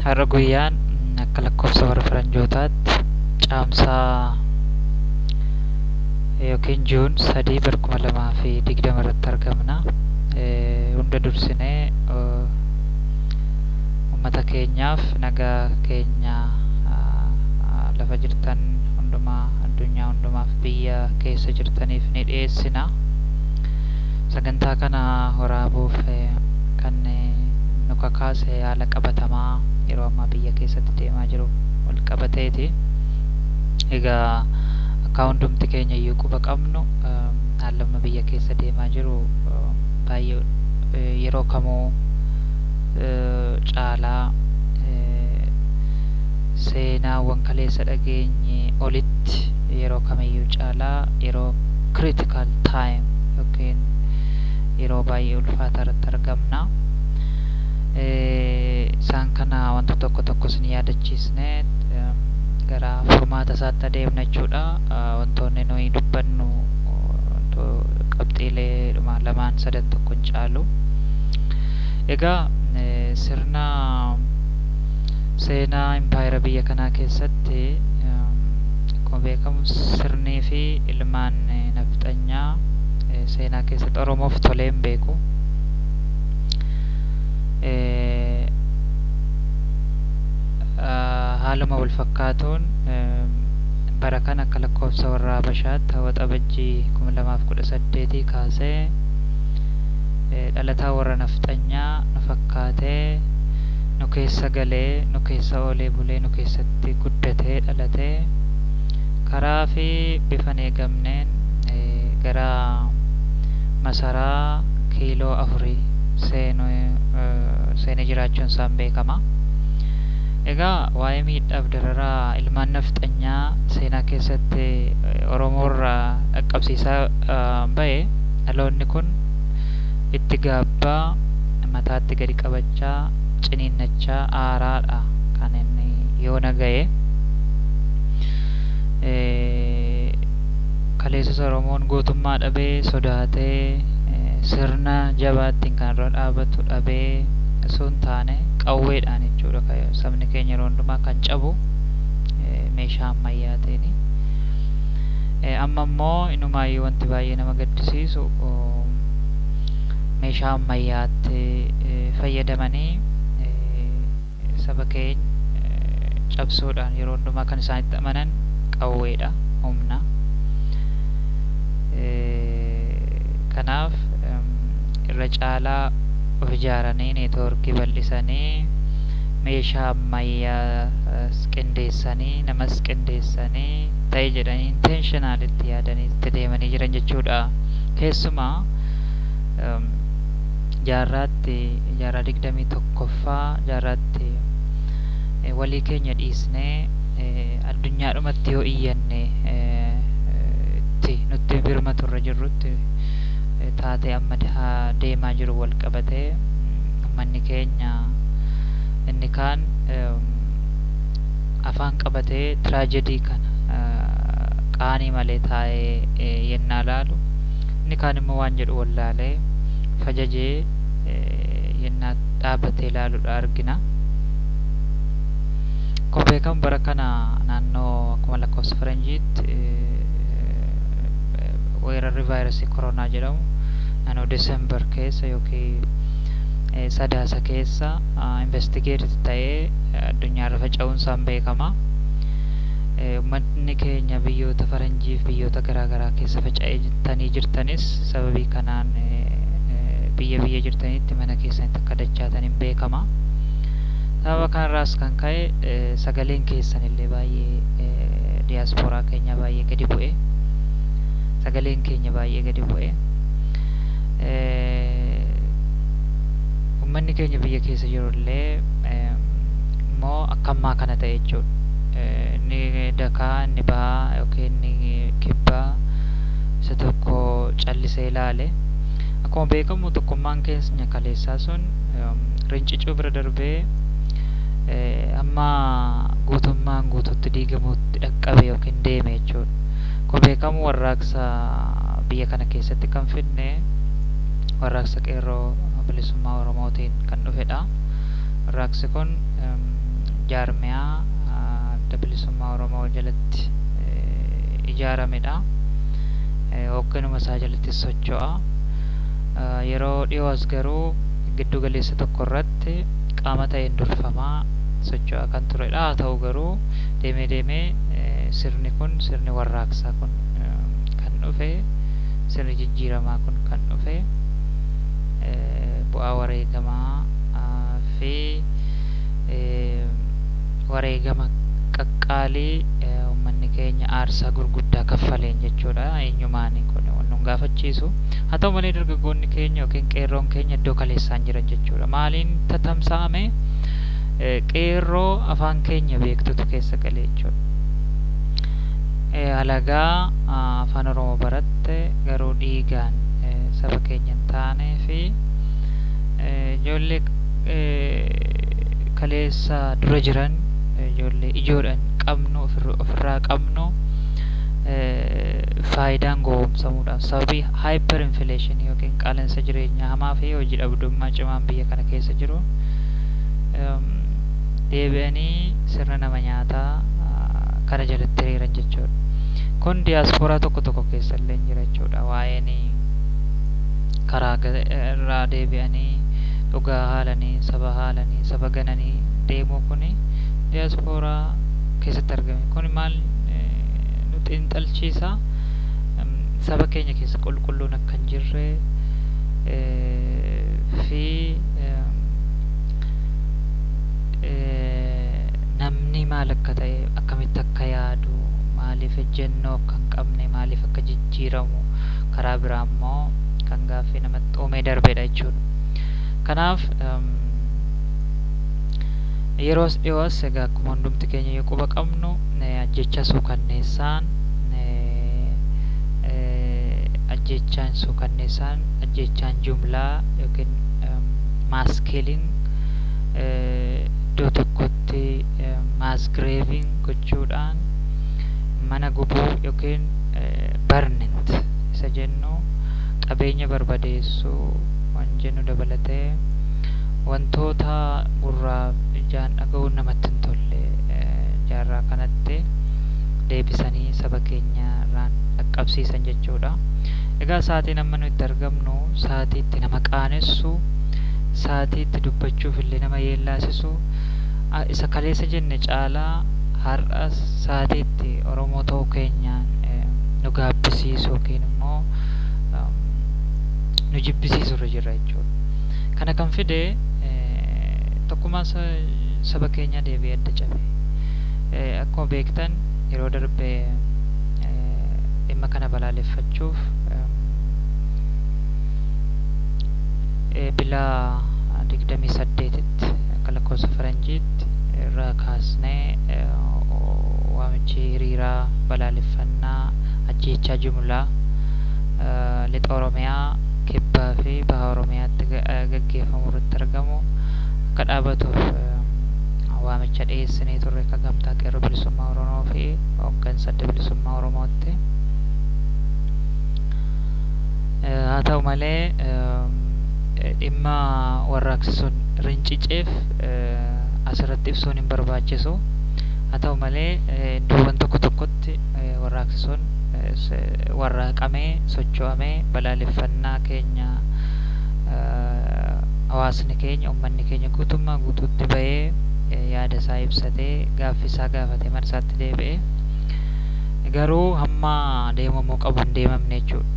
Har'a guyyaan akka lakkoofsa warra faranjootaatti caamsaa yookiin juun 3/2020 irratti argamna. Hunda dursinee uummata keenyaaf nagaa keenya lafa jirtan hundumaa addunyaa hundumaaf biyya keessa jirtaniif ni dhiyeessina. Sagantaa kana waraabuuf kan nu kakaase haala qabatamaa yeroo ammaa biyya keessatti deemaa jiru wal qabateeti. Egaa akka hundumti keenya iyyuu quba qabnu haalli biyya keessa deemaa jiru baay'ee yeroo kamuu caalaa seenaawwan kaleessa dhageenye olitti yeroo kamiyyuu caalaa yeroo critical time yookiin yeroo baay'ee ulfaataa irratti argamna. Isaan kana wanta tokko tokkos ni yaadachiisne gara furmaata isaatti adeemna jechuudha. Wantoonni nuyi dubbannu qabxiilee lamaan sadan tokko hin caalu. Egaa sirna seenaa impaayera biyya kanaa keessatti akkuma beekamu sirnii fi ilmaan nafxanyaa seenaa keessatti Oromoof tolee hin beeku. Haaluma wal fakkaatuun bara kana akka lakkoofsa warra Habashaatti waxabajjii 2018 kaasee dhalataa warra nafxanyaa nu fakkaatee nu keessa galee nu keessa oolee bulee nu keessatti guddatee dhalatee karaa fi bifa eegamneen gara masaraa kiiloo 4 seenee jiraachuun isaan beekama. Egaa waa'ee miidhaaf dararaa ilmaan nafxanyaa seenaa keessatti Oromoorraa dhaqqabsiisaa ba'e dhaloonni kun itti gaabbaa mataatti gadi qabachaa ciniinnachaa aaraadha kan inni yoona ga'e. Kaleessas Oromoon gootummaa dhabee sodaatee sirna jabaattiin kan irra dhaabatu dhabee osoo hin taane qawweedhaan jechuudha sabni keenya yeroo hundumaa kan cabu meeshaa ammayyaatiin. Amma immoo inumaayyuu wanti baay'ee nama gaddisiisu meeshaa ammayyaatti fayyadamanii saba keenya cabsuudhaan yeroo hundumaa kan isaan itti amanan qawweedha, humna. Kanaaf irra caalaa of ijaaranii neetwoorkii bal'isanii meeshaa ammayyaa qindeessanii namas qindeessanii ta'e jedhanii intentionalitti yaadanii itti deemanii jiran jechuudha. Keessumaa jaarraa 21ffaa jaarraatti walii keenya dhiisnee addunyaadhumatti yoo iyyanne nutti birmatu irra jirrutti taatee amma deemaa jiru wal qabatee uummanni keenya inni kaan afaan qabatee tiraajedii kana qaanii malee taa'ee yennaa laalu inni kaan immoo waan jedhu wallaalee fajajee yennaa dhaabbatee laaludha argina. Akkuma beekamu bara kana naannoo akkuma lakkoofsa faranjiitti weerarri vaayirasii koronaa jedhamu naannoo Desembar keessa yookiin sadaasa keessa investigeetii ta'ee addunyaarra faca'uun isaan beekama. Uummanni keenya biyyoota faranjii fi biyyoota garaagaraa keessa faca'ee jirtanis sababii kanaan biyya jirtanitti mana keessanitti akka dachaatan beekama. Sababa kanarraas kan ka'e sagaleen keessan illee baay'ee diyaaspooraa keenya baay'ee gadi bu'e. Sagaleen keenya baay'ee gadi bu'e. Uummanni keenya biyya keessa jirullee immoo akka ammaa kana ta'e jechuudha. Inni dakaa inni bahaa yookiin inni kibbaa isa tokko callisee ilaale. Akkuma beekamu tokkummaan keenya kaleessaa sun rincicuu bira darbee amma guutummaan guututti diigamuutti dhaqqabe yookiin deeme jechuudha. Akkuma beekamu warraaqsa biyya kana keessatti kan fidne warraaqsa qeerroo bilisummaa Oromootiin kan dhufedha. Warraaqsi kun jaarmiyaa adda bilisummaa Oromoo jalatti ijaaramedha. Hoogganuma isaa jalatti socho'a. Yeroo dhiyoo as garuu giddu galeessa tokko irratti qaama ta'een durfamaa socho'aa kan turedha. Haa ta'u garuu deemee deemee sirni kun, sirni warraaqsaa kun kan dhufe, sirni jijjiiramaa kun kan dhufe bu'aa wareegamaa fi wareegama qaqqaalii uummanni keenya aarsaa gurguddaa kaffaleen jechuudha. Eenyumaanii kun nu gaafachiisu. Haa ta'u malee dargaggoonni keenya yookiin qeerroon keenya iddoo kaleessaan jiran jechuudha. Maaliin tatamsa'ame? Qeerroo afaan keenya beektutu keessa galee jechuudha. Alagaa afaan Oromoo baratte garuu dhiigaan saba keenya hin taanee fi ijoollee kaleessa dura jiran, ijoollee ijoodhaan qabnu ofirraa qabnu faayidaan gowwoomsamuudhaaf sababii hyper inflation yookiin qaala'insa jireenyaa hamaa fi hojii dhabdummaa cimaan biyya kana keessa jiru deebi'anii sirna nama nyaataa kana jalatti hiriiran jechuudha. Kun diyaaspooraa tokko tokko keessa illee jira jechuudha. Waa'een karaa irraa deebi'anii dhugaa haalanii saba gananii deemuu kuni diyaaspooraa keessatti argame. Kun maal nu xiinxalchiisa? Saba keenya keessa qulqulluun akka hin jirre fi namni maal akka ta'e, akkamitti akka yaadu, maaliif ejjennoo akka hin qabne, maaliif akka jijjiiramu, karaa biraa immoo kan gaaffii namatti uumee darbedha jechuudha. Kanaaf yeroos dhiyoos egaa akkuma hundumti keenya yoo quba qabnu ajjecha suukanneessaan ajjechaan jumlaa yookiin maaskiiliin iddoo tokkotti maasgireeviin gochuudhaan mana gubuu yookiin barnint isa jennu qabeenya barbadeessuu waan jennu dabalatee wantoota gurraa ijaan dhaga'uun namatti hin tolle jaarraa kanatti deebisanii saba keenya irraan dhaqqabsiisan jechuudha. Egaa sa'aatiin amma nu itti argamnu sa'aatii itti nama qaanessu, sa'aatii itti dubbachuuf illee nama yeellaasisu, isa kaleessa jenne caalaa har'a sa'aatii itti Oromoo ta'uu keenyaan nu gaabbisiisu yookiin immoo nu jibbisiisu irra jirra jechuudha. Kana kan fide tokkummaa saba keenyaa deebi'ee adda cabe. Akkuma beektan yeroo darbe dhimma kana balaaleffachuuf bilaa 28tti akka lakkoofsa faranjiitti irraa kaasnee waamichi hiriiraa balaaleffannaa ajjeechaa jumlaa lixa Oromiyaa kibbaa fi baha Oromiyaatti gaggeeffamu irratti argamu akka dhaabatuuf waamicha dhiyeessinee turre akka gamtaa qeerroo bilisummaa Oromoo fi hooggansa adda bilisummaa Oromootti. Haa ta'u malee dhimma warraaqsisuun rinciceef asirratti ibsuun hin barbaachisu. Haa ta'u malee iddoowwan tokko tokkotti warraaqsisuun warraaqamee socho'amee balaaleffannaa keenya hawaasni keenya uummanni keenya guutummaa guutuutti bahee yaada isaa ibsatee gaaffii isaa gaafatee mana isaatti deebi'ee garuu hamma deemamuu qabu hin deemamne jechuudha.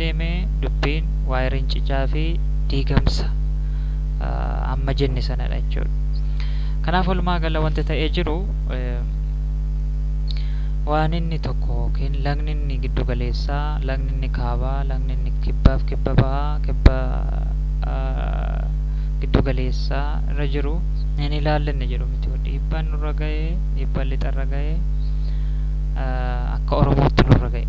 Deemee dubbiin waa'ee rincicaa fi diigamsa amma jenne sanadha jechuudha. Kanaaf walumaa gala wanti ta'ee jiru waan inni tokko yookiin lagni inni giddu galeessaa, lagni inni kaabaa, lagni inni kibbaaf kibba bahaa, kibba giddu galeessaa irra jiru inni ilaallanne jedhu miti. Dhiibbaan nurra ga'ee, dhiibbaan lixarra ga'ee akka Oromootti nurra ga'e.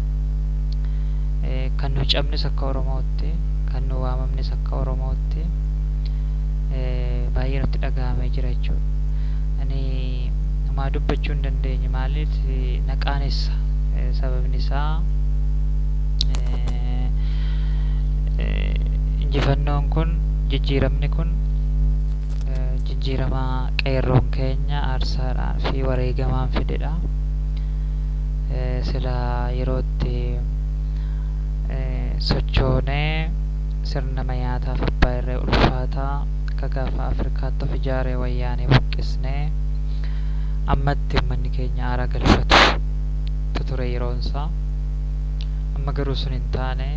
Kan nu cabnes akka Oromootti, kan nu waamamnes akka Oromootti baay'ee nutti dhaga'amee jira jechuudha. Ani namaa dubbachuu hin dandeenye maaliif na qaanessa. Sababni isaa injifannoon kun, jijjiiramni kun jijjiirama qeerroon keenya aarsaadhaan fi wareegamaan fidedha. Sila yerootti sochoonee sirna mayaataaf abbaa irree ulfaataa akka gaafa Afrikaatti of ijaaree wayyaanee buqqisnee ammatti uummanni keenya aara galfatu ture yeroonsaa. Amma garuu sun hin taane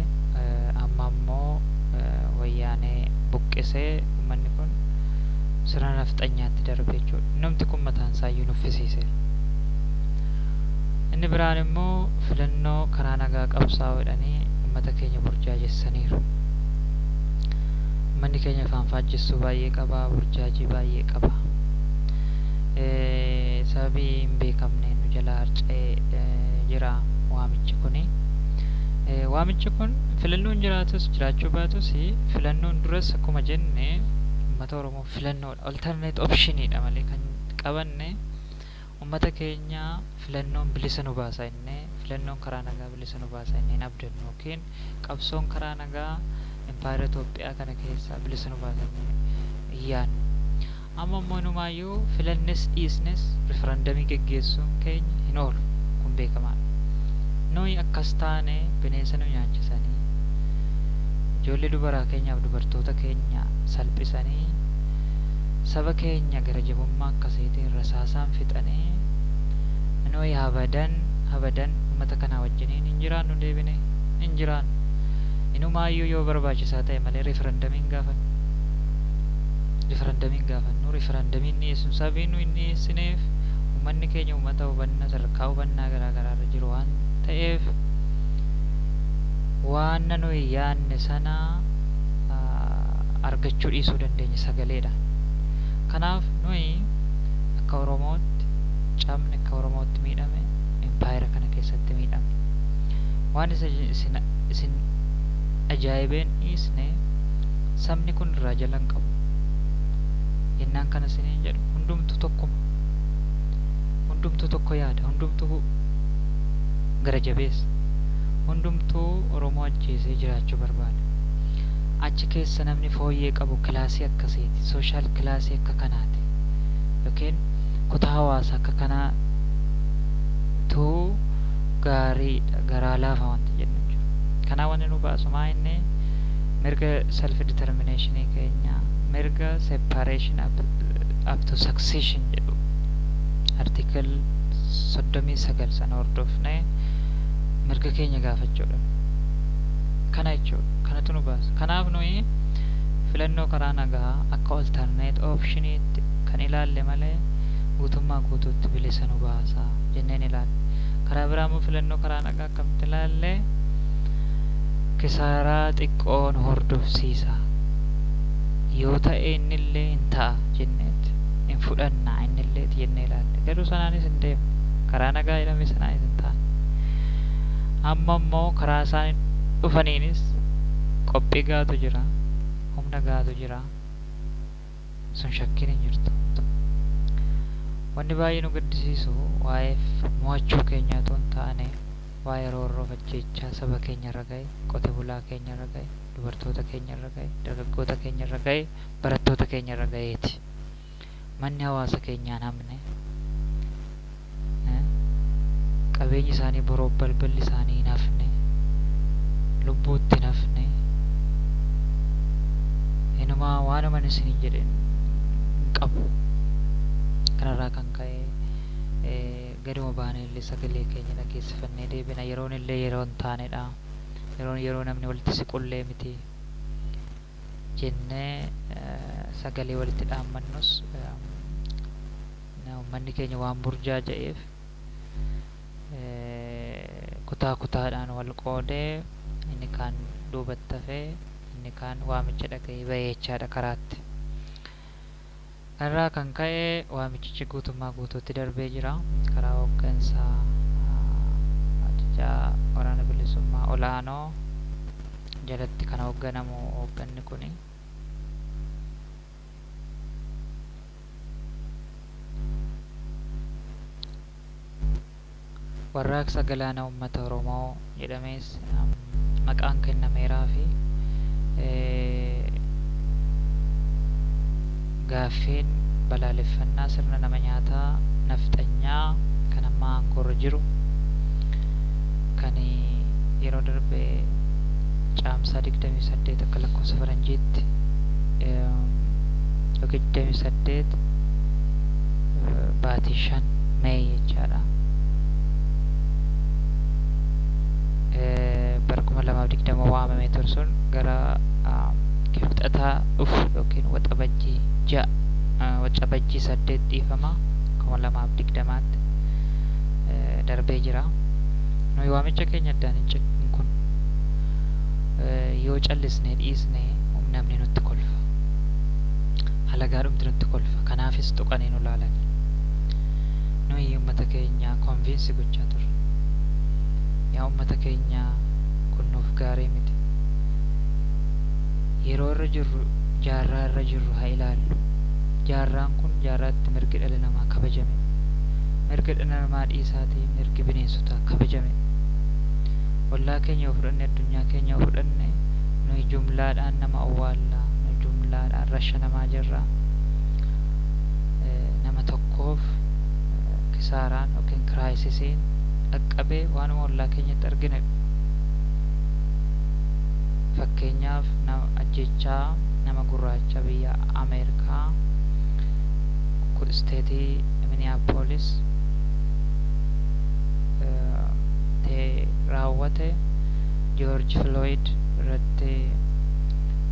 amma ammoo wayyaanee buqqisee uummanni kun sirna nafxanyaatti darbe jechuudha. Namti kun mataan isaayyuu nuffisiiseera. Inni biraan immoo filannoo karaa nagaa qabsaa'uu jedhanii uummata keenya burjaajessaniiru. Uummanni keenya afaan faajjessuu baay'ee qaba, burjaajii baay'ee qaba. Sababii hin beekamne nu jalaa harca'ee jira waamichi kuni. Waamichi kun filannoon jiraatus jiraachuu baatus filannoon duras akkuma jenne uummata Oromoo filannoodha. Alternate optionidha malee kan qabanne uummata keenya filannoon bilisa nu baasa innee filannoon karaa nagaa bilisa nu baasa innee abdannu yookiin qabsoon karaa nagaa Empire Itoophiyaa kana keessaa bilisa nu baasa innee yaannu. Amma immoo inumaayyuu filannes dhiisnes referendamii geggeessuun keenya hin oolu kun beekamaadha. Nuyi akkas taane bineensa nu nyaachisanii ijoollee dubaraa keenyaaf dubartoota keenya salphisanii saba keenya gara jabummaa akkasiitiin rasaasaan fixanii nuyi abadan uummata kanaa wajjiniin hin jiraannu deebine hin jiraannu. Inumaayyuu yoo barbaachisaa ta'e malee referendamiin gaafannu. Referendamiin dhiyeessuun sababii nu hin dhiyeessineef uummanni keenya uummata hubannaa sadarkaa hubannaa garaa garaa irra jiru waan ta'eef waan nuyi yaanne sana argachuu dhiisuu dandeenya sagaleedha. Kanaaf nuyi akka Oromootti cabne akka Oromootti miidhame empire kana keessatti miidhame waan isin ajaa'ibeen dhiisne sabni kun irraa jalan qabu yennaan kana isiniin jedhu hundumtu tokkuma, hundumtu tokko yaada, hundumtu gara jabeessa, hundumtuu Oromoo ajjeesee jiraachuu barbaada. Achi keessa namni fooyyee qabu kilaasii akkasiiti, sooshaal kilaasii akka kanaati yookiin kutaa hawaasaa akka kanaa tuu gaariidha, garaa laafa wanti jennu jiru. Kanaa wanni nu baasu maa inni mirga self determination keenya, mirga separation up to succession jedhu article 39 sana hordofne mirga keenya gaafachuudha. Kana jechuudha. Kanatu nu baasa. Kanaaf nuyi filannoo karaa nagaa akka alternate optioniitti kan ilaalle malee guutummaa guutuutti bilisa nu baasa jenneen ilaalle. Karaa biraa immoo filannoo karaa nagaa akkamitti ilaalle kisaaraa xiqqoon hordofsiisa. Yoo ta'e innillee hin ta'a jenneeti hin fudhannaa innillee jennee ilaalle. Garuu sanaanis hin deemu. Karaa nagaa jedhame sanaanis hin taane. Amma immoo karaa isaan dhufaniinis qophii gaatu jira, humna gaatu jira, sun shakkiin hin jirtu. Wanni baay'ee nu gaddisiisu waa'ee mo'achuu keenyaatu hin taane waa'ee roorroo ajjeechaa saba keenya irra gahe, qote bulaa keenya irra gahe, dubartoota keenya irra gahe, dargaggoota keenya irra gahe, barattoota keenya irra gaheeti. Manni hawaasa keenyaa namne qabeenyi isaanii boroof balballi isaanii hin hafne, lubbuutti hin hafne, inumaa waanuman isin hin jedhen hin qabu. Kanarraa kan ka'e gaduma baane illee sagalee keenya dhageessifannee deebina. Yeroon illee yeroo hin taanedha. Yeroo namni walitti siqullee miti jennee sagalee walitti dhaammannus uummanni keenya waan burjaaja'eef kutaa kutaadhaan wal qoodee inni kaan duubatti hafee inni kaan waamicha dhaga'ee bahee jechaadha karaatti. Kanarraa kan ka'e waamichichi guutummaa guutuutti darbee jira. Karaa hooggansaa ajajaa waraana bilisummaa olaanoo jalatti kan hoogganamu hoogganni kuni warraaqsa galaana uummata Oromoo jedhamees maqaan kennameeraa fi gaaffiin balaaleffannaa sirna nama nyaataa nafxanyaa kan amma aangoorra jiru kan yeroo darbe caamsaa 28 akka lakkoofsa faranjiitti yookiin 28 baatii 5 Mee jechaadha. bara 2020 waamamee ture sun gara kibxataa dhufu yookiin waxabajjii 8 dhiifama 2020tti darbee jira. Nuyi waamicha keenya addaan hin ciqin kun yoo callisnee dhiisnee namni nutti kolfa, halagaadhumti nutti kolfa. Kanaafis tuqanii nu laalan. Nuyi uummata keenya konvinsi gochaa turre. Yaa uummata keenya kun nuuf gaarii miti. Yeroo irra jirru jaarraa irra jirru haa ilaallu. Jaarraan kun jaarraatti mirgi dhala namaa kabajame. Mirgi dhala namaa dhiisaatii mirgi bineensotaa kabajame. Ollaa keenya fudhanne, addunyaa keenya fudhanne, nuyi jumlaadhaan nama awwaallaa, nuyi jumlaadhaan rasha namaa jirra. Nama tokkoof kisaaraan yookiin kiraayisisiin dhaqqabee waanuma ollaa keenyatti argine. Fakkeenyaaf nama ajjechaa nama gurraacha biyya Ameerikaa isteetii Minneapolis raawwate George Floyd irratti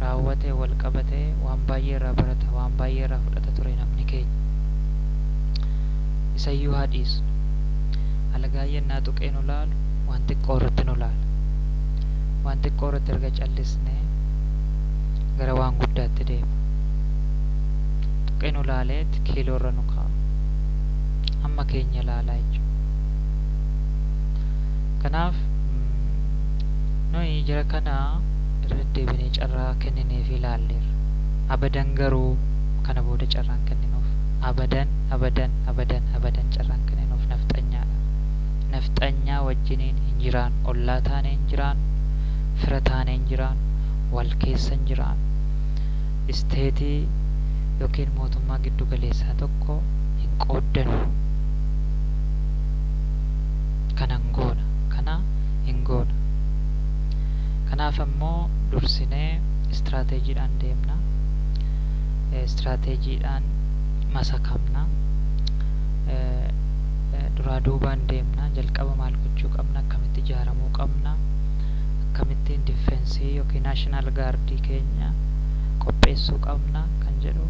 raawwate wal qabate waan baay'ee irraa barata, waan baay'ee irraa fudhata ture namni keenya. Isayyuu haa dhiisu. Alagaa yennaa tuqee nu laalu waan xiqqoo irratti nu laala. Waan xiqqoo irratti erga callisnee gara waan guddaatti deema. Tuqee nu laaleetti kiiloo irra nu kaa'u. Hamma keenya laalaa jechuudha. Kanaaf nuyi jara kana irra deebinee carraa kennineef ilaalleerra. Abadan garuu kana booda carraan kenninuuf. Abadan carraan kenninuuf nafxanyaadha. Nafxanyaa wajjiniin hin jiraan, ollaa taanee hin jiraan, fira taanee hin jiraan, wal keessa hin jiraan. Isteetii yookiin mootummaa giddu galeessaa tokko hin qooddanu. Kana hin goona. Kanaaf ammoo dursinee istiraateejiidhaan deemna. Istiraateejiidhaan masakamna. Duraa duubaan deemna. Jalqaba maal gochuu qabna, akkamitti ijaaramuu qabna, akkamittiin difeensii yookiin naashinaal gaardii keenya qopheessuu qabna kan jedhu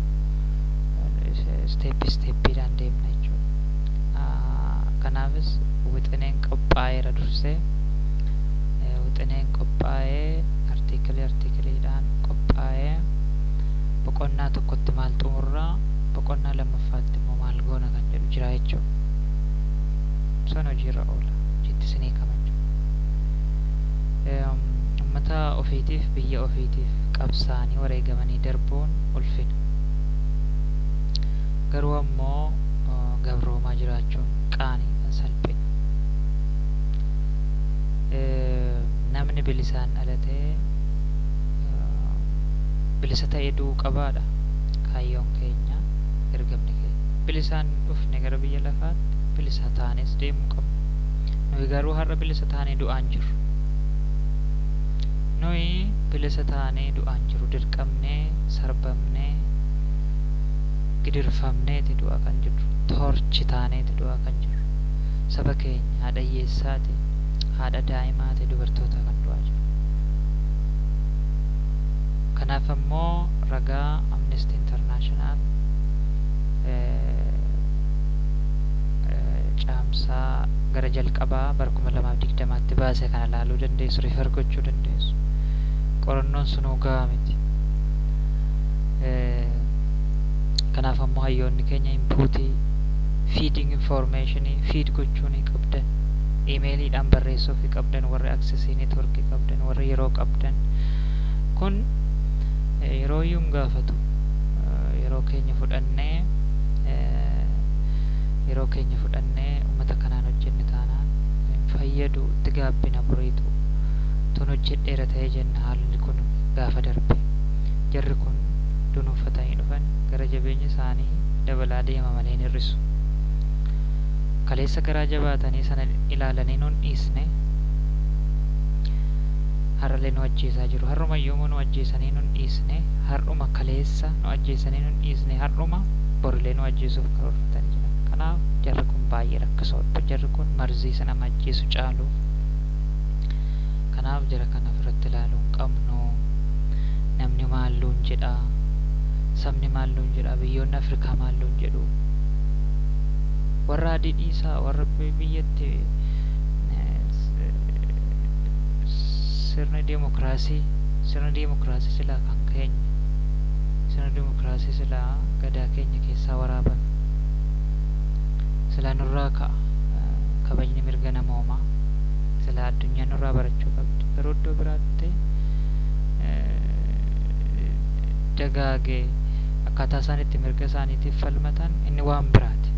isteeppiidhaan deemna jechuudha. Kanaafis wixineen qophaa'eera dursee. Wixineen qophaa'ee artiikiliidhaan qophaa'ee boqonnaa tokkotti maal xumurraa, boqonnaa lammaffaatti immoo maal goona kan jedhu jira jechuudha. Sun hojiirra oola. Hojiitti isinii kabaju. Uummata ofiitiif, biyya ofiitiif qabsaanii wareegamanii darbuun ulfina. Garuu ammoo gabroomaa jiraachuun qaanii kan salphina. Namni bilisaan dhalatee bilisa ta'ee du'uu qabaadha kaayyoon keenya, ergamni keenya. Bilisaan dhufne gara biyya lafaatti bilisa taanes deemuu qabna. Nuyi garuu har'a bilisa taanee du'aan jirru. Nuyi bilisa taanee du'aan jirru. Dirqamnee, sarbamnee, gidirfamneeti du'aa kan jirru. Toorchi taaneeti du'aa kan jirru. Saba keenya haadha hiyyeessaati, haadha daa'imaati, dubartoota kan du'aa jiru. Kanaaf ammoo ragaa Amnesty International caamsaa gara jalqabaa bara 2020tti baase kana laaluu dandeessu, riifar gochuu dandeessu. Qorannoon sun gahaa miti. Kanaaf ammoo hayyoonni keenya inpuutii feeding informationii feed gochuun qabdan, imeeliidhaan barreessuuf qabdan, warri accessii networkii qabdan, warri yeroo qabdan kun yeroo iyyuu gaafatu. Yeroo keenya fudhannee uummata kanaan hojjenne taanaan fayyadu itti gaabbina buriitu tun hojjedheera ta'ee jenna. Haalli kun gaafa darbe jarri kun dunuunfatanii dhufan gara jabeenya isaanii dabalaa deema malee hin hir'isu. Kaleessa garaa jabaatanii sana ilaalanii nun dhiisne har'alee nu ajjeesaa jiru. Har'uma yoomuu nu ajjeesanii nun dhiisne, har'uma kaleessa nu ajjeesanii nun dhiisne, har'uma borilee nu ajjeesuuf karoorfatanii jiran. Kanaaf jarri kun baay'ee rakkisoodha. Jarri kun marzii isa nama ajjeesu caalu. Kanaaf jara kana ofirratti ilaaluu hin qabnu. Namni maalluun jedha, sabni maalluun jedha, biyyoonni Afrikaa maalluun jedhu. Warra adii dhiisaa, warra biyyatti sirna demokraasii silaa kan keenya, sirna demokraasii silaa gadaa keenya keessaa waraabame, silaa nurraa ka'a kabajni mirga namoomaa, silaa addunyaa nurraa barachuu qabdi. Garuu iddoo biraatti dagaagee akkaataa isaan itti mirga isaaniitiif falmatan inni waan biraati.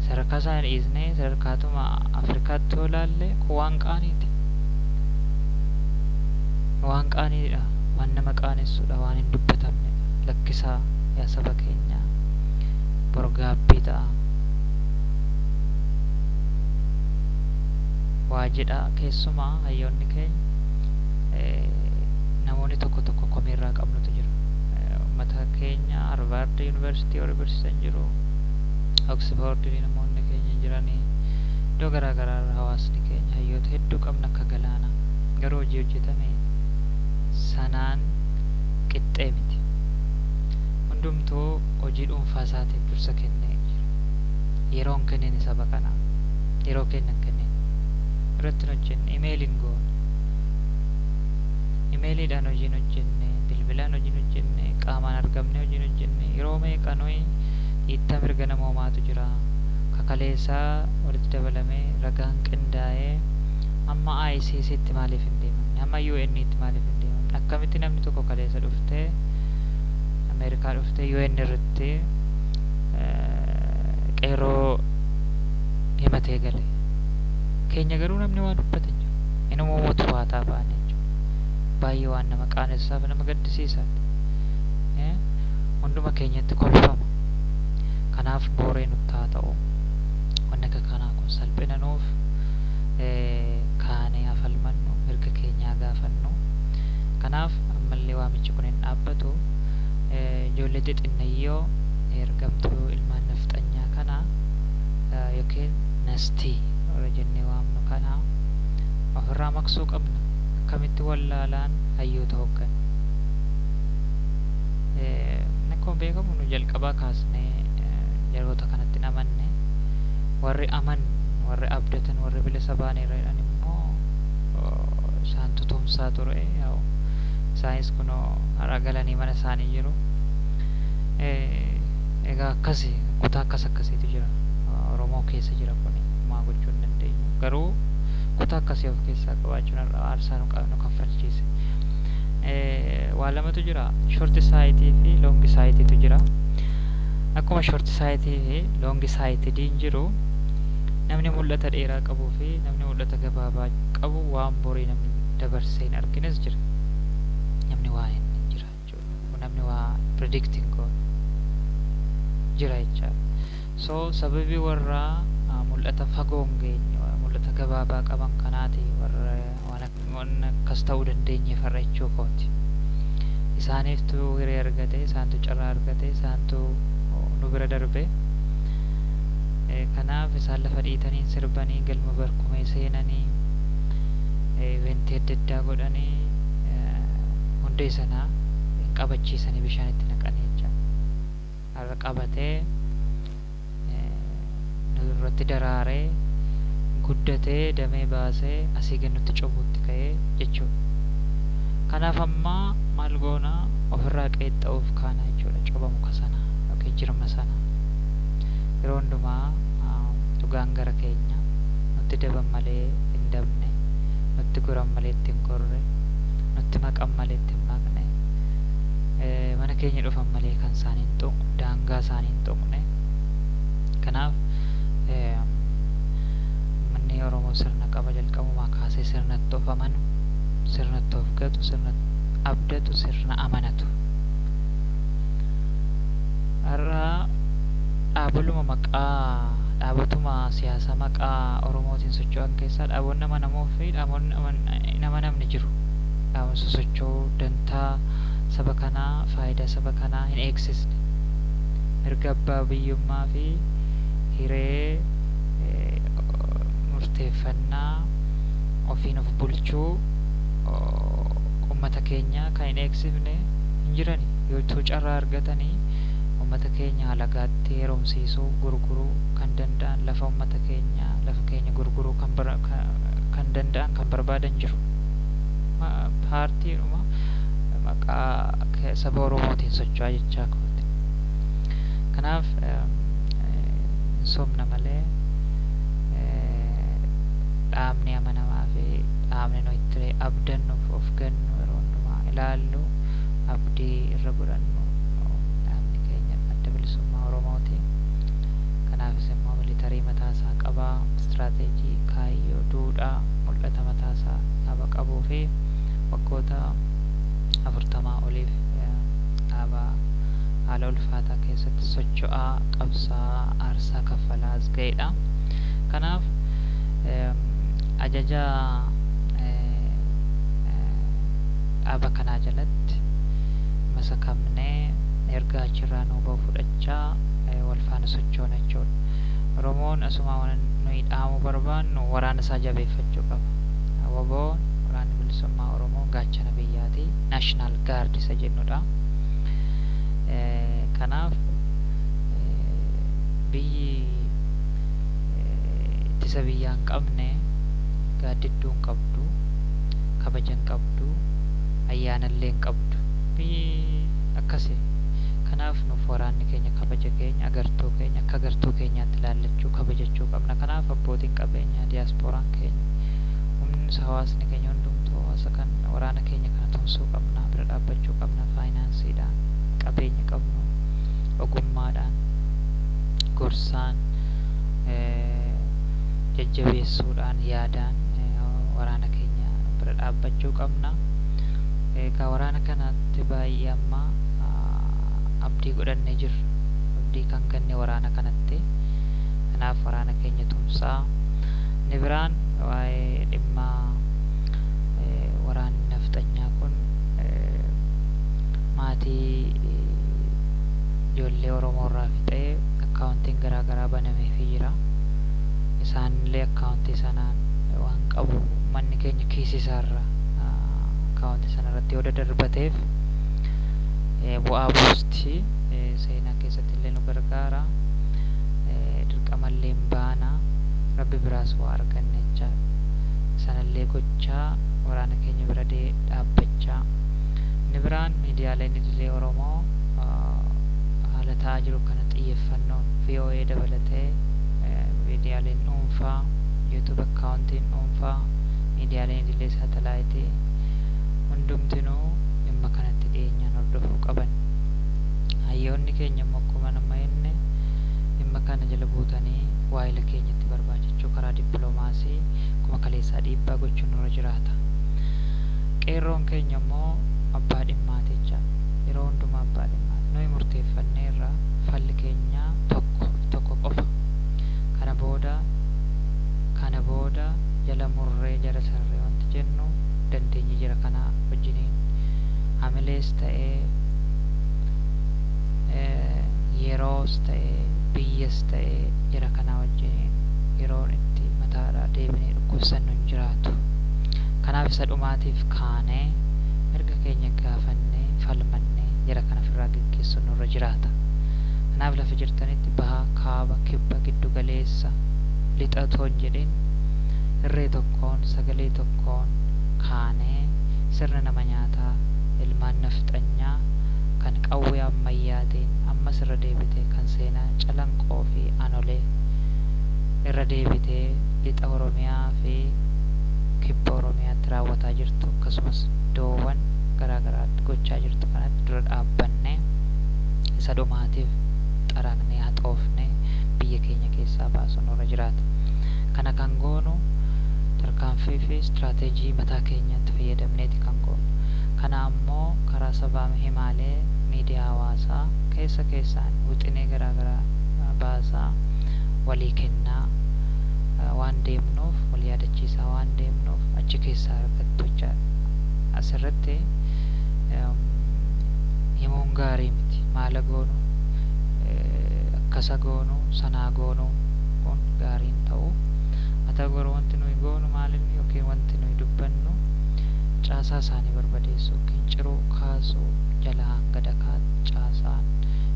Sadarkaa isaan dhiisnee sadarkaatuma Afrikaatti yoo ilaalle kun waan qaaniiti. Waan qaaniidha, waan nama qaanessuudha, waan hin dubbatamnedha. Lakkisaa yaa saba keenya, borgaabbii ta'a. Waa jedha keessumaa hayyoonni keenya, namoonni tokko tokko komiirraa qabnutu jira. Uummata keenya Harvard University warri barsiisan jiru, Oxford namoonni keenya jiranii, iddoo garaa garaarraa hawaasni keenya hayyoota hedduu qabna akka galaana. Garuu hojii hojjetame sanaan qixxee miti. Hundumtuu hojii dhuunfaa isaatiif dursa kennee jira. Yeroon kennine saba kanaa, yeroo kennan kennine irratti hojjenne, imeeliin goone, imeeliidhaan hojiin hojjenne, bilbilaan hojiin hojjenne, qaamaan argamne hojiin hojjenne. Yeroo meeqa nuyi dhiittaa mirga namoomaatu jira, kakaleessaa walitti dabalamee ragaan qindaa'ee amma ICCtti maaliif hin deemamne, amma UN'tti maaliif hin deemamne? Akkamitti namni tokko kaleessa dhuftee Ameerikaa dhuftee UN irratti qeeroo himatee gale, keenya garuu namni waan dubbatan jiru, inuma uummatu waataa ba'an jechuudha. Baay'ee waan nama qaanessaaf nama gaddisiisaati. Hunduma keenyatti kolfama. Kanaaf booree nutti haa ta'u, wanni akka kanaa kun salphina nuuf kaanee hafalmannu, mirga keenyaa gaafannu. Kanaaf ammallee waamichi kun hin dhaabbatu. Ijoollee xixinnayyoo ergamtuu ilmaan nafxanyaa kana yookiin nastii warra jennee waamnu kana ofirraa maqsuu qabna. Akkamitti wallaalaan hayyoota hoogganu. Akkuma beekamu nu jalqabaa kaasnee yeroota kanatti hin amanne. Warri aman, warri abdatan, warri bilisa baaneera jedhan immoo isaantu tumsaa ture. Isaanis kunoo har'a galanii mana isaanii jiru. Egaa akkasii kutaa akkasiitu jira. Oromoo keessa jira kun maa gochuu hin dandeenyu. Garuu kutaa akkasii of keessaa qabaachuun aarsaa nu kaffalchiise. Waa lamatu jira, shorti saayitii fi loongi saayitiitu jira. Akkuma shorti saayitii fi loongi saayitiidiin jiru, namni mul'ata dheeraa qabuu fi namni mul'ata gabaabaa qabu waan borii namni dabarsee hin argines jira. Namni waa hin jira jechuudha. Namni waa predicting goone jira jechaadha. So sababii warra mul'ata fagoo hin geenye, mul'ata gabaabaa qaban kanaati warra waan akkas ta'uu dandeenye farra jechuu kooti. Isaaniiftu hiree argate, isaantu carraa argate, isaantu nu bira darbe. Kanaaf isaan lafa dhiitanii sirbanii galma barkumee seenanii wanti adda addaa godhanii hundee sanaa hin qabachiisanii bishaan itti naqanii jecha har'a qabatee irratti daraaree guddatee damee baasee asii gannutti cubuutti ka'ee jechuudha. Kanaaf amma maal goona ofirraa qeexxa'uuf kaana jechuudha. Cuba muka sana yookiin jirma sana yeroo hundumaa dhugaan gara keenya nutti daban malee hin dabne, nutti goran malee itti hin gorre, nutti maqan malee itti hin maqne, mana keenya dhufan malee kan isaanii hin tuqne, daangaa isaanii hin tuqne. Kanaaf manni Oromoo sirna qaba jalqabumaa kaasee sirnatti of amanu, sirnatti of gatu, sirnatti abdatu, sirna amanatu. Har'a dhaabuluma maqaa dhaabatuma siyaasaa maqaa Oromootiin socho'an keessaa dhaaboon nama namoo fi dhaaboon nama namni jiru dhaaboon sosocho'uu dantaa saba kanaa faayidaa saba kanaa hin eegsisne mirga abbaa biyyummaa fi hiree murteeffannaa ofiin of bulchuu ummata keenya kan hin eegsifne hin jirani yoo carraa argatanii ummata keenya halagaatti heerumsiisuu gurguruu kan danda'an lafa ummata keenya gurguruu kan danda'an kan barbaadan jiru paartiidhuma maqaa saba Oromootiin socho'aa jechaa kooti. Kanaaf somna malee dhaabni amanamaa fi dhaabni nuyi itti abdannuuf of gannu yeroo hundumaa ilaallu abdii irra godhannu dhaabni keenya adda bilisummaa Oromooti. Kanaafis immoo militarii mataasaa qabaa, istiraateejii, kaayyoo, duudhaa, mul'ata mataasaa dhaaba qabuu fi waggoota 40 oliif dhaaba haala ulfaataa keessatti socho'aa qabsaa aarsaa kaffalaas ga'edha. Kanaaf ajaja dhaaba kanaa jalatti masakamnee erga achirraa nuu bahu fudhachaa wal faana sochoona jechuudha. Oromoon asuma waan nuyi dhaamu barbaannu waraana isaa jabeeffachuu qaba. Waboon waraanni bilisummaa Oromoo gaachana biyyaati, naashinaal gaard isa jennudha. Kanaaf biyyi ittisa biyyaa hin qabne gaaddidduu hin qabdu, kabaja hin qabdu, ayyaanallee hin qabdu. Biyyi akkasii. Kanaaf nuuf waraanni keenya kabaja keenya agartuu keenya akka agartuu keenyaatti ilaallachuu kabajachuu qabna. Kanaaf abbootiin qabeenyaa diyaaspooraan keenya humni hawaasni keenya hundumtuu hawaasa kan waraana keenya kana tumsuu qabna, bira dhaabbachuu qabna, faayinaansiidhaan qabeenya qabnu ogummaadhaan gorsaan jajjabeessuudhaan yaadaan waraana keenya bira dhaabbachuu qabna. Egaa waraana kanatti baay'ee amma abdii godhannee jirra. Abdii kan ganne waraana kanatti. Kanaaf waraana keenya tumsaa. Inni biraan waa'ee dhimma waraanni nafxanyaa kun maatii ijoollee Oromoo irraa fixee akkaawuntiin garaa garaa banameefii jira. Isaanillee akkaawuntii sanaan waan qabu manni keenya kiisii isaarraa akkaawuntii sanarratti yoo dadarbateef bu'aa buusti seenaa keessatti illee nu gargaara. Dirqamallee hin baana rabbi biraas waa arganne jechaadha. Sanallee gochaa waraana keenya bira dhaabbachaa. Inni biraan miidiyaaleen idilee Oromoo haala ta'aa jiru kana xiyyeeffannoon VOA dabalatee miidiyaaleen dhuunfaa, YouTube akkaawuntiin dhuunfaa, miidiyaaleen idilee saatalaayitii hundumtinuu dhimma kanatti dhiyeenyaan hordofuu qaban. Hayyoonni keenya immoo akkuma nama jenne dhimma kana jala buutanii waa'ila keenyatti barbaachachuu karaa dippiloomaasii akkuma kaleessaa dhiibbaa gochuun nurra jiraata. Qeerroon keenya immoo abbaa dhimmaati jechaadha. Yeroo hundumaa abbaa dhimmaati. Nuyi murteeffanneerra falli keenya tokko qofa. Kana booda jala murree jala sarree wanti jennu dandeenye jira kana wajjiniin hamilees ta'ee yeroos ta'ee biyyas ta'ee jira kana wajjiniin yeroon itti mataadhaa deebinee dhukkubsannu hin jiraatu. Kanaaf isa dhumaatiif kaanee mirga keenya gaafannee falmannee jira kana ofirraa geggeessuun nurra jiraata. Kanaaf lafa jirtanitti bahaa, kaaba, kibba, giddu galeessa, lixa otoo hin jedhin irree tokkoon sagalee tokkoon kaanee sirna nama nyaataa ilmaan nafxanyaa kan qawwee ammayyaatiin ammas irra deebitee kan seenaa calanqoo fi anolee irra deebitee lixa Oromiyaa fi kibba Oromiyaatti raawwataa jirtu akkasumas iddoowwan garaa garaatti gochaa jirtu kanatti dura dhaabbannee isa dhumaatiif xaragnee haxoofnee biyya keenya keessaa baasuun nurra jiraata. Kana kan goonu tarkaanfii fi istiraateejii mataa keenyatti fayyadamneeti kan goonu. Kana ammoo karaa sabaa himaalee miidiyaa hawaasaa keessaan wixinee garaa garaa baasaa walii kennaa waan deemnuuf wal yaadachiisaa waan deemnuuf achi keessaa argattu jechaadha. Asirratti himuun gaarii miti. Maala goonu akkasa goonu sanaa goonu kun gaariin ta'u. Haa ta'u garuu wanti nuyi goonu maalinni yookiin wanti nuyi dubbannu caasaa isaanii barbadeessuu yookiin ciruu kaasuu jala hanga dakaa caasaan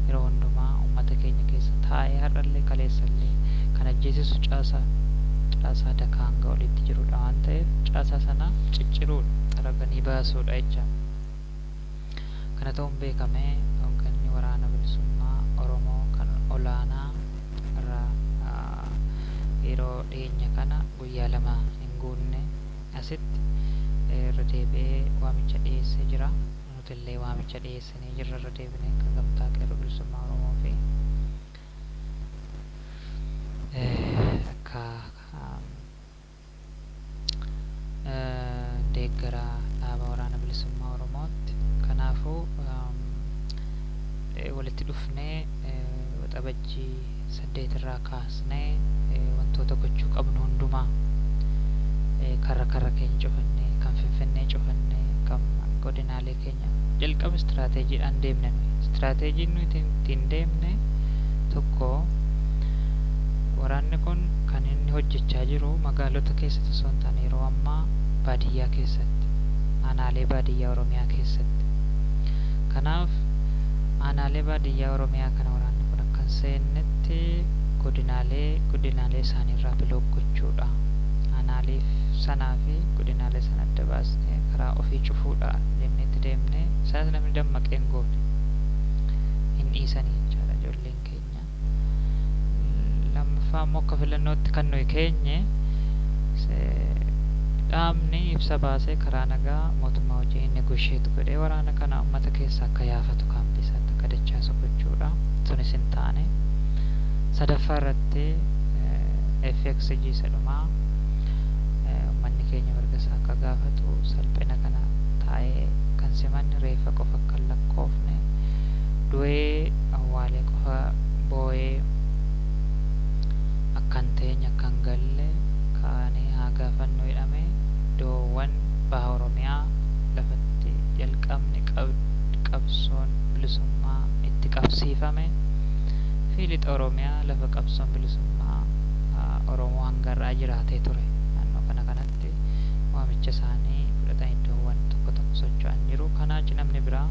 yeroo hundumaa uummata keenya keessa taa'ee har'allee kaleessallee kan ajjeesisu caasaa dakaa hanga olitti jirudha waan ta'eef caasaa sana cicciruudha xaraganii baasuudha jecha. Kana ta'uun beekamee hoogganni waraana bilisummaa Oromoo kan olaanaa irraa yeroo dhiyeenya kana guyyaa lama hin guunne asitti irra deebi'ee waamicha dhiyeessee jira. Nutillee waamicha dhiyeessinee jirra irra deebinee kan gamtaa qeerroo bilisummaa Oromoo fi akka deeggaraa dhaaba waraana bilisummaa Oromootti. Kanaafuu walitti dhufnee waxabajjii 8 irraa kaasnee wantoota gochuu qabnu hundumaa karra keenya cufannee kan Finfinnee cufannee kan godinaalee keenya jalqaba istiraateejiidhaan deemne nuyi. Istiraateejiin nuyi ittiin deemne tokko waraanni kun kan inni hojjechaa jiru magaalota keessatti osoo hin taane yeroo ammaa baadiyyaa keessatti aanaalee baadiyyaa Oromiyaa keessatti. Kanaaf aanaalee baadiyyaa Oromiyaa kana waraanni kun akka hin seennetti godinaalee isaaniirraa bilook gochuudha. Aanaalee sanaa fi godinaalee sana adda baasnee karaa ofii cufuudha jennee itti deemnee isaas namni dammaqeen goone hin dhiisanii jechaadha ijoolleen keenya. Lammaffaa immoo akka filannootti kan nuyi keenye dhaabni ibsa baasee karaa nagaa mootummaa wajjin negosheetu godhee waraana kana uummata keessa akka yaafatu kaampiisaatti akka dachaasu gochuudha. Sunis hin taane. Sadaffaa irratti FXG sadhumaa uummanni keenya mirgasaa akka gaafatu salphina kana taa'ee kan simanni reeffa qofa akka hin lakkoofne du'ee awwaalee qofa boo'ee akka hin teenye akka hin galle kaanee haa gaafannu jedhame iddoowwan baha Oromiyaa lafatti jalqabni qabsoon bilisummaa itti qabsiifame fi lixa Oromiyaa lafa qabsoon bilisummaa Oromoo hangarraa jiraatee ture. Naannoo kanatti waamicha isaanii fudhatan iddoowwan tokko socho'an jiru. Kanaa achi namni biraa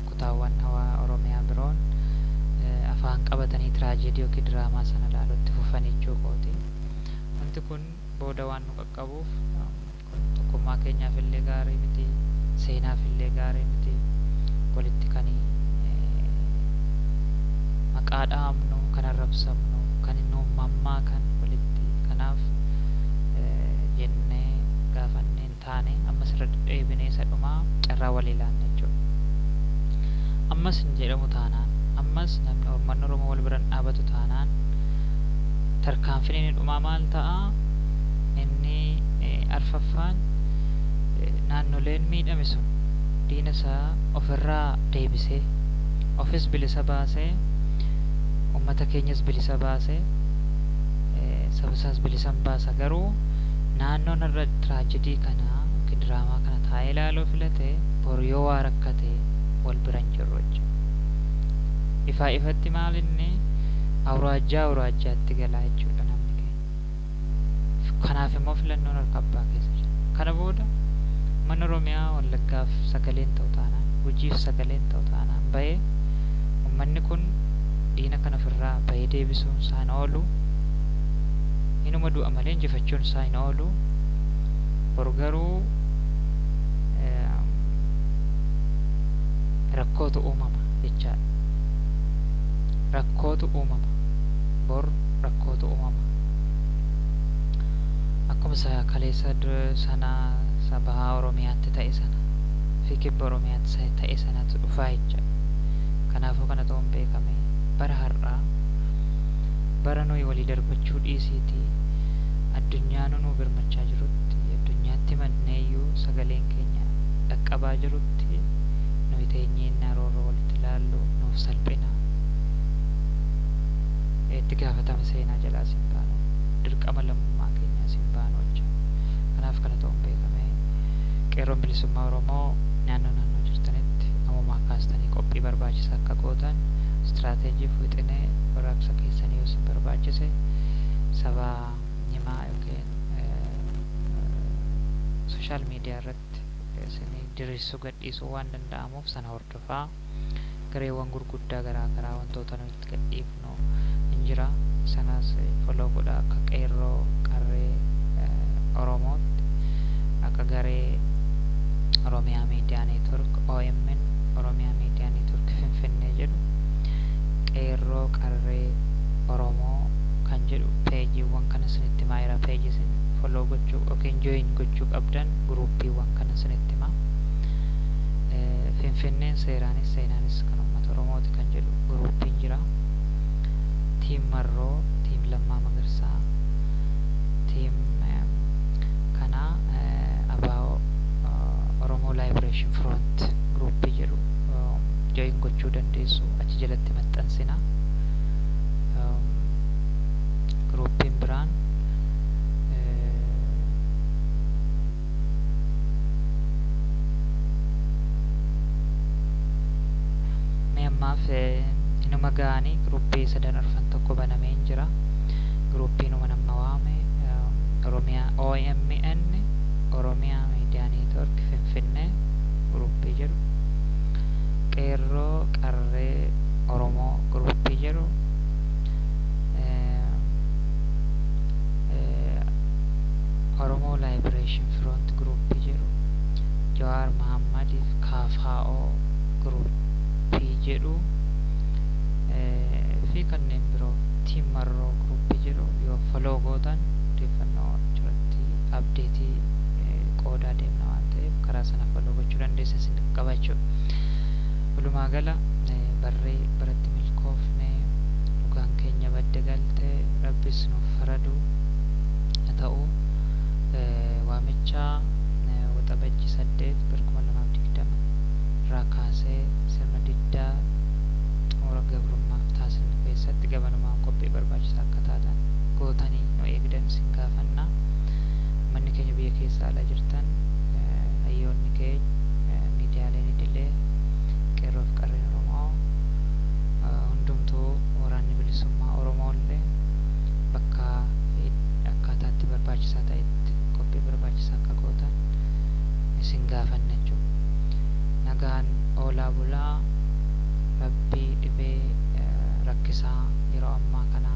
kutaawwan hawaa Oromiyaa biroon afaan qabatanii tiraajedii yookiin diraamaa sana ilaaluutti fufanii jookooti. Wanti kun booda waan nu qaqqabuuf tokkummaa keenyaaf illee gaarii miti, seenaaf illee gaarii miti. Walitti kan maqaa dhaamnu kan arrabsamnu kan inni uumammaa kan walitti kanaaf jennee gaafannee hin taane ammas irra deddeebinee sadhumaa carraa walii laanne jechuudha. Ammas hin jedhamu taanaan ammas namni uummanni Oromoo wal biran dhaabatu taanaan tarkaanfiin inni dhumaa maal ta'a? Inni arfaffaan naannoleen miidhame sun diina isaa ofirraa deebisee ofis bilisa baasee uummata keenyas bilisa baasee saba isaas bilisan baasa. Garuu naannoon irra tiraajedii kana yookiin diraamaa kana taa'ee ilaaluu filate bor yoo waa rakkate wal bira hin jirru jechuudha. Ifaa ifatti maal inni awuraajjaatti galaa jechuudha namni keenya. Kanaaf immoo filannoon harka abbaa keessa jira. Kana booda mana Oromiyaa Wallaggaaf sagaleen ta'u taanaan Gujiif sagaleen ta'u taanaan bahee uummanni kun diina kana ofirraa bahee deebisuun isaa hin oolu. Inuma du'a malee injifachuun isaa hin oolu. Bor garuu rakkootu uumama jechaadha. Rakkootu uumama. Bor rakkootu uumama. Akkuma kaleessa sanaa sabahaa Oromiyaatti ta'e sana fi kibba Oromiyaatti ta'e sanatu dhufaa jecha. Kanaafuu kana ta'uun beekame bara har'aa bara nuyi walii darbachuu dhiisiiti addunyaa nu birmachaa jirutti addunyaatti madneeyyuu sagaleen keenya dhaqqabaa jirutti nuyi teenyee roorroo walitti ilaallu nuuf salphina. itti gaafatama seenaa jalaa sin baanu dirqama lammummaa keenyaa sin baanu jechuudha. Kanaaf kana ta'uun beekamee qeerroon bilisummaa Oromoo naannoo jirtanitti ammumaa kaastanii qophii barbaachisaa akka gootan istiraateejii wixinee waraabsa keessanii yoo isin barbaachise saba himaa yookiin sooshaal miidiyaa irratti isinii diriirsuu gadhiisuu waan danda'amuuf sana hordofaa. Gareewwan gurguddaa garaa garaa wantoota nuti itti gadhiifnu hin jira. Sanas follow godhaa akka qeerroo qarree Oromootti akka garee Oromiyaa Miidiyaa Neetwork OMN Oromiyaa Miidiyaa Neetwork Finfinnee jedhu qeerroo qarree Oromoo kan jedhu peejiiwwan kana isinitti himaa jira. Peejii isin follow gochuu yookiin join gochuu qabdan guruppiiwwan kana isinitti himaa. Finfinneen seeraanis seenaanis kan uummata Oromooti kan jedhu guruppiin jira. Tiim Marroo, Tiim Lammaa Magarsaa, Tiim kana ABO Oromoo Liberation Front gruppii jedhu join gochuu dandeessu. Achi jalatti maxxansina. Gruppiin biraan ammaaf inuma ga'anii gruppii sadan arfan tokko banamee hin jira. Gruppiin nama waame Oromiyaa OMN Oromiyaa Miidiyaa Neetwork Finfinnee gruppii jedhu qeerroo qarree Oromoo gruppii jedhu Oromoo Liberation Front gruppii jedhu Jawaar Mahaammadiif KFO gruppii jedhu fi kanneen biroo Tiim Marroo gruppii jedhu yoo follow gootan odeeffannoo jiratti abdeetii qoodaa deemna waan ta'eef karaa sana follow gochuu dandeessa isin qabachuu. Walumaa gala barree baratti milkoofne dhugaan keenya badda galtee rabbis nuuf faradu haa ta'u. Waamicha waxabajjii 8/2020 irraa kaasee sirna diddaa xumura gabrummaaf taasifne keessatti gabanumaan qophii barbaachisaa akka taatan gootanii nu eegdan isin gaafanna. Manni keenya biyya keessa alaa jirtan hayyoonni keenya miidiyaaleen idilee qeerroof qarreen Oromoo hundumtuu waraanni bilisummaa Oromoo illee bakka akkaataatti barbaachisaa ta'etti qophii barbaachisaa akka gootan isin gaafanna jechuudha. Nagaan oolaa bulaa. Rabbii dhibee rakkisaa yeroo ammaa kana